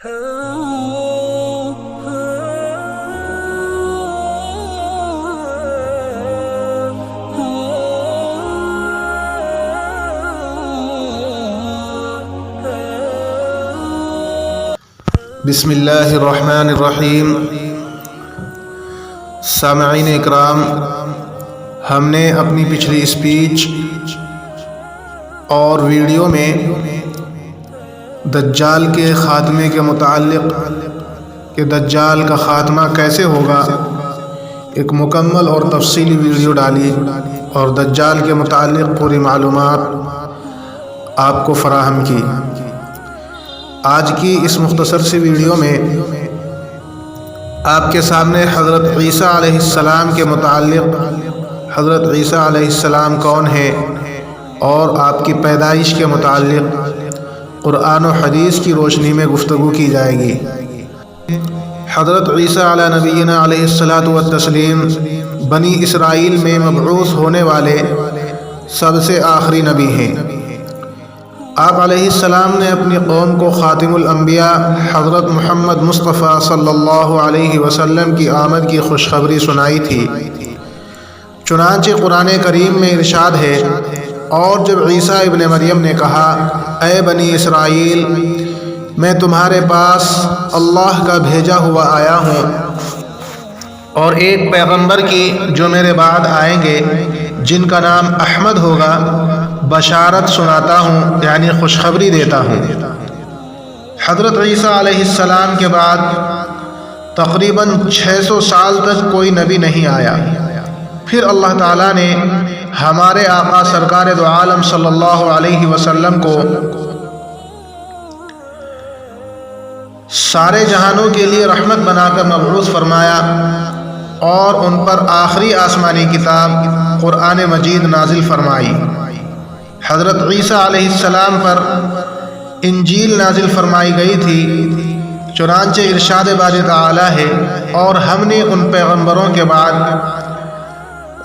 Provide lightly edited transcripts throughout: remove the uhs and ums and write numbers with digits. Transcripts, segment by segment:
بسم اللہ الرحمن الرحیم۔ سامعین اکرام، ہم نے اپنی پچھلی اسپیچ اور ویڈیو میں دجال کے خاتمے کے متعلق کہ دجال کا خاتمہ کیسے ہوگا ایک مکمل اور تفصیلی ویڈیو ڈالی اور دجال کے متعلق پوری معلومات آپ کو فراہم کی۔ آج کی اس مختصر سی ویڈیو میں آپ کے سامنے حضرت عیسیٰ علیہ السلام کے متعلق حضرت عیسیٰ علیہ السلام کون ہیں اور آپ کی پیدائش کے متعلق قرآن و حدیث کی روشنی میں گفتگو کی جائے گی۔ حضرت عیسیٰ علی نبینا علیہ الصلاۃ والتسلیم بنی اسرائیل میں مبعوث ہونے والے سب سے آخری نبی ہیں۔ آپ علیہ السلام نے اپنی قوم کو خاتم الانبیاء حضرت محمد مصطفیٰ صلی اللہ علیہ وسلم کی آمد کی خوشخبری سنائی تھی۔ چنانچہ قرآن کریم میں ارشاد ہے، اور جب عیسیٰ ابن مریم نے کہا، اے بنی اسرائیل، میں تمہارے پاس اللہ کا بھیجا ہوا آیا ہوں اور ایک پیغمبر کی جو میرے بعد آئیں گے جن کا نام احمد ہوگا بشارت سناتا ہوں، یعنی خوشخبری دیتا ہوں۔ حضرت عیسیٰ علیہ السلام کے بعد تقریباً 600 سال تک کوئی نبی نہیں آیا۔ پھر اللہ تعالیٰ نے ہمارے آقا سرکار دو عالم صلی اللہ علیہ وسلم کو سارے جہانوں کے لیے رحمت بنا کر مبعوث فرمایا اور ان پر آخری آسمانی کتاب قرآن مجید نازل فرمائی۔ حضرت عیسیٰ علیہ السلام پر انجیل نازل فرمائی گئی تھی۔ چنانچہ ارشاد باری تعالی ہے، اور ہم نے ان پیغمبروں کے بعد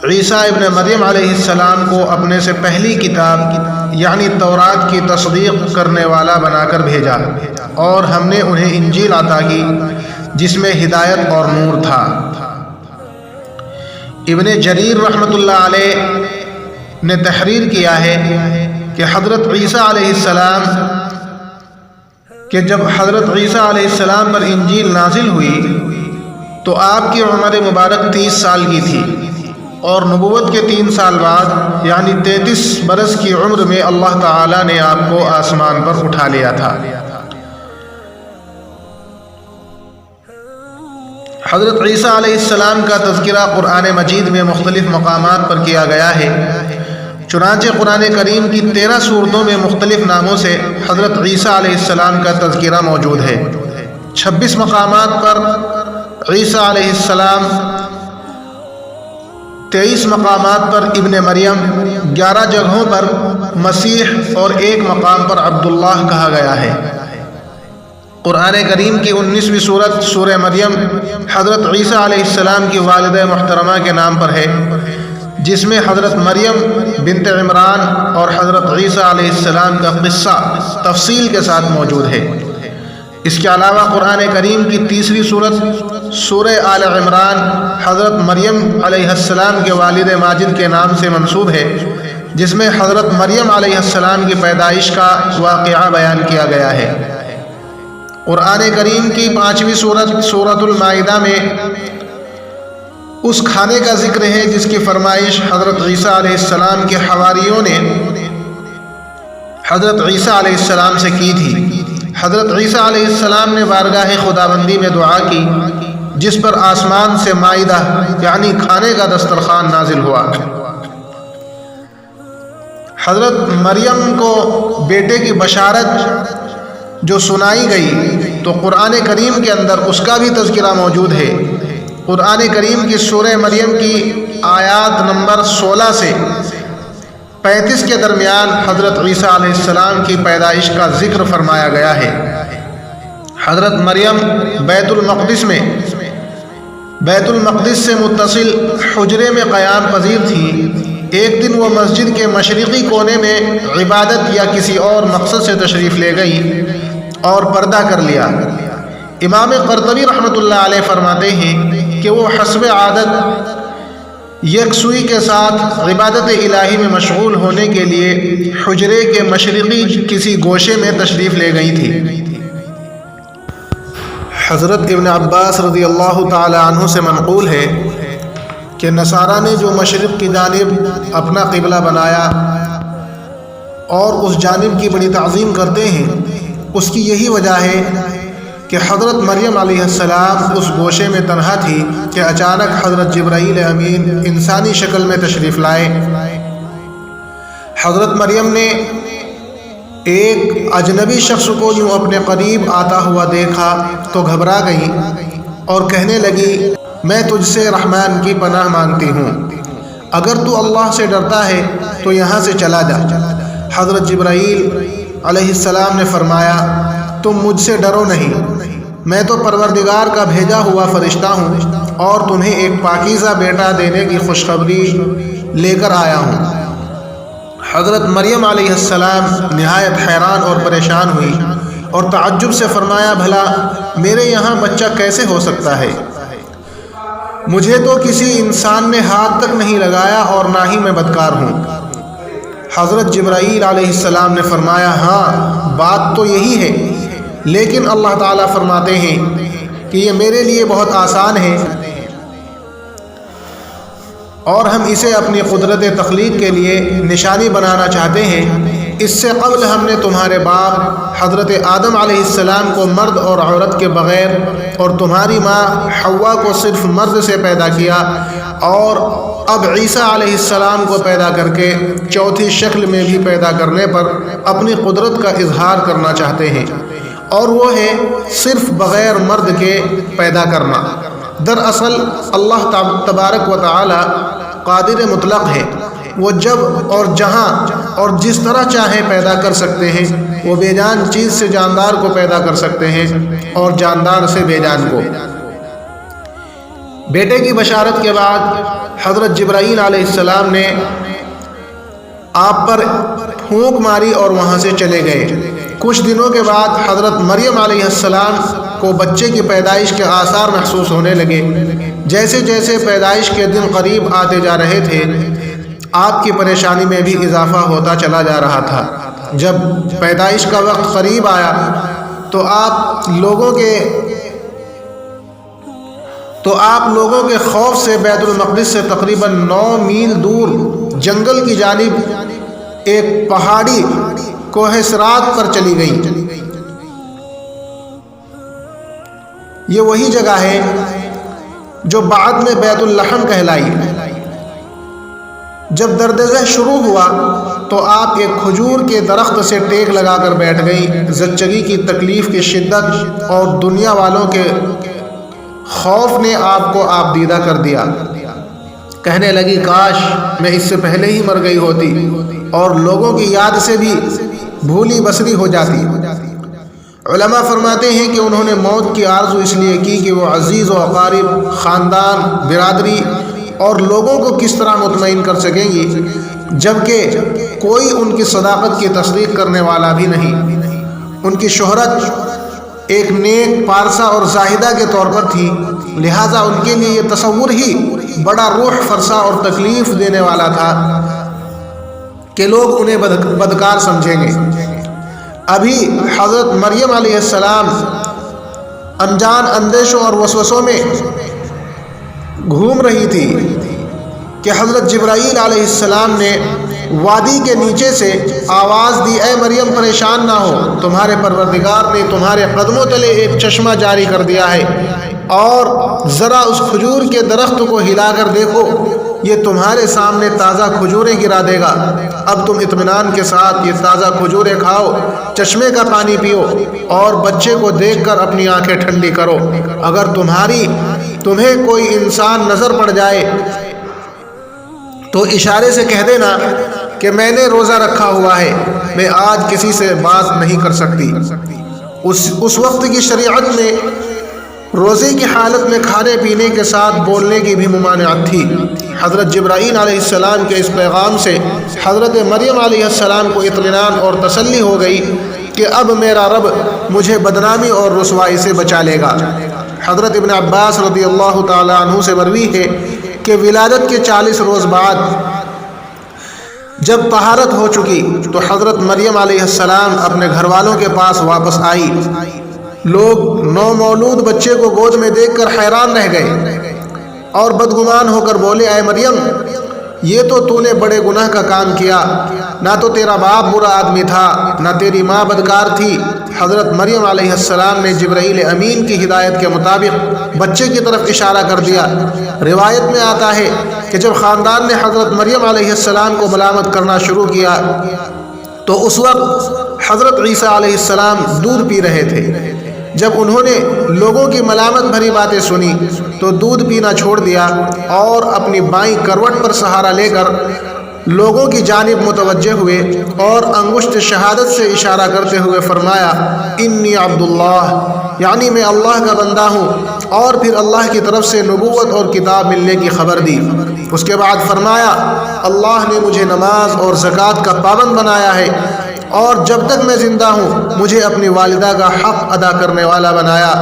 عیسیٰ ابن مریم علیہ السلام کو اپنے سے پہلی کتاب یعنی تورات کی تصدیق کرنے والا بنا کر بھیجا، اور ہم نے انہیں انجیل عطا کی جس میں ہدایت اور نور تھا۔ ابن جریر رحمۃ اللہ علیہ نے تحریر کیا ہے کہ حضرت عیسیٰ علیہ السلام کہ جب حضرت عیسیٰ علیہ السلام پر انجیل نازل ہوئی تو آپ کی عمر مبارک 30 سال کی تھی، اور نبوت کے 3 سال بعد یعنی 33 برس کی عمر میں اللہ تعالیٰ نے آپ کو آسمان پر اٹھا لیا تھا۔ حضرت عیسیٰ علیہ السلام کا تذکرہ قرآن مجید میں مختلف مقامات پر کیا گیا ہے۔ چنانچہ قرآن کریم کی 13 سورتوں میں مختلف ناموں سے حضرت عیسیٰ علیہ السلام کا تذکرہ موجود ہے۔ 26 مقامات پر عیسیٰ علیہ السلام، 23 مقامات پر ابن مریم، 11 جگہوں پر مسیح اور 1 مقام پر عبداللہ کہا گیا ہے۔ قرآن کریم کی 19ویں سورت سورہ مریم حضرت عیسیٰ علیہ السلام کی والدہ محترمہ کے نام پر ہے، جس میں حضرت مریم بنت عمران اور حضرت عیسیٰ علیہ السلام کا قصہ تفصیل کے ساتھ موجود ہے۔ اس کے علاوہ قرآن کریم کی 3ری سورت سورہ آل عمران حضرت مریم علیہ السلام کے والد ماجد کے نام سے منسوب ہے، جس میں حضرت مریم علیہ السلام کی پیدائش کا واقعہ بیان کیا گیا ہے۔ قرآن کریم کی 5ویں سورت سورۃ المائدہ میں اس کھانے کا ذکر ہے جس کی فرمائش حضرت عیسیٰ علیہ السلام کے حواریوں نے حضرت عیسیٰ علیہ السلام سے کی تھی۔ حضرت عیسیٰ علیہ السلام نے بارگاہ خداوندی میں دعا کی، جس پر آسمان سے مائدہ یعنی کھانے کا دسترخوان نازل ہوا۔ حضرت مریم کو بیٹے کی بشارت جو سنائی گئی تو قرآن کریم کے اندر اس کا بھی تذکرہ موجود ہے۔ قرآن کریم کی سورہ مریم کی آیات نمبر 16 سے 35 کے درمیان حضرت عیسیٰ علیہ السلام کی پیدائش کا ذکر فرمایا گیا ہے۔ حضرت مریم بیت المقدس سے متصل حجرے میں قیام پذیر تھی۔ ایک دن وہ مسجد کے مشرقی کونے میں عبادت یا کسی اور مقصد سے تشریف لے گئی اور پردہ کر لیا۔ امام قرطبی رحمۃ اللہ علیہ فرماتے ہیں کہ وہ حسب عادت یکسوئی کے ساتھ عبادت الہی میں مشغول ہونے کے لیے حجرے کے مشرقی کسی گوشے میں تشریف لے گئی تھی۔ حضرت ابن عباس رضی اللہ تعالی عنہ سے منقول ہے کہ نصارہ نے جو مشرق کی جانب اپنا قبلہ بنایا اور اس جانب کی بڑی تعظیم کرتے ہیں، اس کی یہی وجہ ہے کہ حضرت مریم علیہ السلام اس گوشے میں تنہا تھی کہ اچانک حضرت جبرائیل امین انسانی شکل میں تشریف لائے۔ حضرت مریم نے ایک اجنبی شخص کو یوں اپنے قریب آتا ہوا دیکھا تو گھبرا گئی اور کہنے لگی، میں تجھ سے رحمان کی پناہ مانگتی ہوں، اگر تو اللہ سے ڈرتا ہے تو یہاں سے چلا جا۔ حضرت جبرائیل علیہ السلام نے فرمایا، تم مجھ سے ڈرو نہیں، میں تو پروردگار کا بھیجا ہوا فرشتہ ہوں اور تمہیں ایک پاکیزہ بیٹا دینے کی خوشخبری لے کر آیا ہوں۔ حضرت مریم علیہ السلام نہایت حیران اور پریشان ہوئی اور تعجب سے فرمایا، بھلا میرے یہاں بچہ کیسے ہو سکتا ہے؟ مجھے تو کسی انسان نے ہاتھ تک نہیں لگایا اور نہ ہی میں بدکار ہوں۔ حضرت جبرائیل علیہ السلام نے فرمایا، ہاں بات تو یہی ہے، لیکن اللہ تعالیٰ فرماتے ہیں کہ یہ میرے لیے بہت آسان ہے اور ہم اسے اپنی قدرت تخلیق کے لیے نشانی بنانا چاہتے ہیں۔ اس سے قبل ہم نے تمہارے باپ حضرت آدم علیہ السلام کو مرد اور عورت کے بغیر اور تمہاری ماں حوا کو صرف مرد سے پیدا کیا، اور اب عیسیٰ علیہ السلام کو پیدا کر کے چوتھی شکل میں بھی پیدا کرنے پر اپنی قدرت کا اظہار کرنا چاہتے ہیں، اور وہ ہے صرف بغیر مرد کے پیدا کرنا۔ دراصل اللہ تبارک و تعالی قادر مطلق ہے، وہ جب اور جہاں اور جس طرح چاہے پیدا کر سکتے ہیں۔ وہ بے جان چیز سے جاندار کو پیدا کر سکتے ہیں اور جاندار سے بے جان کو۔ بیٹے کی بشارت کے بعد حضرت جبرائیل علیہ السلام نے آپ پر پھونک ماری اور وہاں سے چلے گئے۔ کچھ دنوں کے بعد حضرت مریم علیہ السلام کو بچے کی پیدائش کے آثار محسوس ہونے لگے۔ جیسے جیسے پیدائش کے دن قریب آتے جا رہے تھے، آپ کی پریشانی میں بھی اضافہ ہوتا چلا جا رہا تھا۔ جب پیدائش کا وقت قریب آیا تو آپ لوگوں کے خوف سے بیت المقدس سے تقریباً 9 میل دور جنگل کی جانب ایک پہاڑی کوہ صراط پر چلی گئی۔ یہ وہی جگہ ہے جو بعد میں بیت اللحم کہلائی۔ جب درد ذہ شروع ہوا تو آپ ایک کھجور کے درخت سے ٹیک لگا کر بیٹھ گئی۔ زچگی کی تکلیف کی شدت اور دنیا والوں کے خوف نے آپ کو آپ دیدہ کر دیا۔ کہنے لگی، کاش میں اس سے پہلے ہی مر گئی ہوتی اور لوگوں کی یاد سے بھی بھولی بسری ہو جاتی۔ علماء فرماتے ہیں کہ انہوں نے موت کی آرزو اس لیے کی کہ وہ عزیز و اقارب، خاندان، برادری اور لوگوں کو کس طرح مطمئن کر سکیں گی جبکہ کوئی ان کی صداقت کی تصدیق کرنے والا بھی نہیں۔ ان کی شہرت ایک نیک، پارسا اور زاہدہ کے طور پر تھی، لہٰذا ان کے لیے یہ تصور ہی بڑا روح فرسا اور تکلیف دینے والا تھا کہ لوگ انہیں بدکار سمجھیں گے۔ ابھی حضرت مریم علیہ السلام انجان اندیشوں اور وسوسوں میں گھوم رہی تھی کہ حضرت جبرائیل علیہ السلام نے وادی کے نیچے سے آواز دی، اے مریم پریشان نہ ہو، تمہارے پروردگار نے تمہارے قدموں تلے ایک چشمہ جاری کر دیا ہے، اور ذرا اس کھجور کے درخت کو ہلا کر دیکھو، یہ تمہارے سامنے تازہ کھجوریں گرا دے گا۔ اب تم اطمینان کے ساتھ یہ تازہ کھجوریں کھاؤ، چشمے کا پانی پیو اور بچے کو دیکھ کر اپنی آنکھیں ٹھنڈی کرو۔ اگر تمہیں کوئی انسان نظر پڑ جائے تو اشارے سے کہہ دینا کہ میں نے روزہ رکھا ہوا ہے، میں آج کسی سے بات نہیں کر سکتی۔ اس وقت کی شریعت میں روزے کی حالت میں کھانے پینے کے ساتھ بولنے کی بھی ممانعت تھی۔ حضرت جبرائیل علیہ السلام کے اس پیغام سے حضرت مریم علیہ السلام کو اطمینان اور تسلی ہو گئی کہ اب میرا رب مجھے بدنامی اور رسوائی سے بچا لے گا۔ حضرت ابن عباس رضی اللہ تعالی عنہ سے مروی ہے کہ ولادت کے 40 روز بعد جب طہارت ہو چکی تو حضرت مریم علیہ السلام اپنے گھر والوں کے پاس واپس آئی۔ لوگ نومولود بچے کو گود میں دیکھ کر حیران رہ گئے اور بدگمان ہو کر بولے، اے مریم، یہ تو نے بڑے گناہ کا کام کیا، نہ تو تیرا باپ برا آدمی تھا نہ تیری ماں بدکار تھی۔ حضرت مریم علیہ السلام نے جبرائیل امین کی ہدایت کے مطابق بچے کی طرف اشارہ کر دیا۔ روایت میں آتا ہے کہ جب خاندان نے حضرت مریم علیہ السلام کو ملامت کرنا شروع کیا تو اس وقت حضرت عیسیٰ علیہ السلام دودھ پی رہے تھے۔ جب انہوں نے لوگوں کی ملامت بھری باتیں سنی تو دودھ پینا چھوڑ دیا اور اپنی بائیں کروٹ پر سہارا لے کر لوگوں کی جانب متوجہ ہوئے اور انگشت شہادت سے اشارہ کرتے ہوئے فرمایا، انی عبداللہ، یعنی میں اللہ کا بندہ ہوں، اور پھر اللہ کی طرف سے نبوت اور کتاب ملنے کی خبر دی۔ اس کے بعد فرمایا، اللہ نے مجھے نماز اور زکوٰۃ کا پابند بنایا ہے، اور جب تک میں زندہ ہوں مجھے اپنی والدہ کا حق ادا کرنے والا بنایا،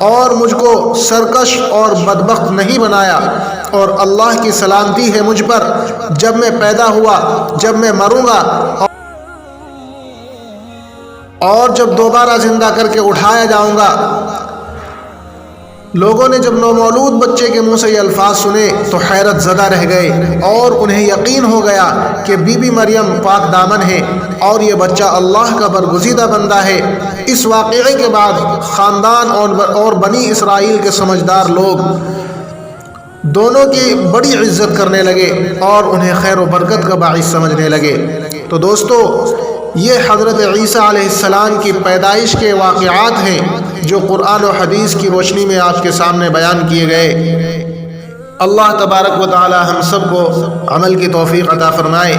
اور مجھ کو سرکش اور بدبخت نہیں بنایا، اور اللہ کی سلامتی ہے مجھ پر جب میں پیدا ہوا، جب میں مروں گا اور جب دوبارہ زندہ کر کے اٹھایا جاؤں گا۔ لوگوں نے جب نومولود بچے کے منہ سے یہ الفاظ سنے تو حیرت زدہ رہ گئے اور انہیں یقین ہو گیا کہ بی بی مریم پاک دامن ہے اور یہ بچہ اللہ کا برگزیدہ بندہ ہے۔ اس واقعے کے بعد خاندان اور بنی اسرائیل کے سمجھدار لوگ دونوں کی بڑی عزت کرنے لگے اور انہیں خیر و برکت کا باعث سمجھنے لگے۔ تو دوستو، یہ حضرت عیسیٰ علیہ السلام کی پیدائش کے واقعات ہیں جو قرآن و حدیث کی روشنی میں آپ کے سامنے بیان کیے گئے۔ اللہ تبارک و تعالی ہم سب کو عمل کی توفیق عطا فرمائے۔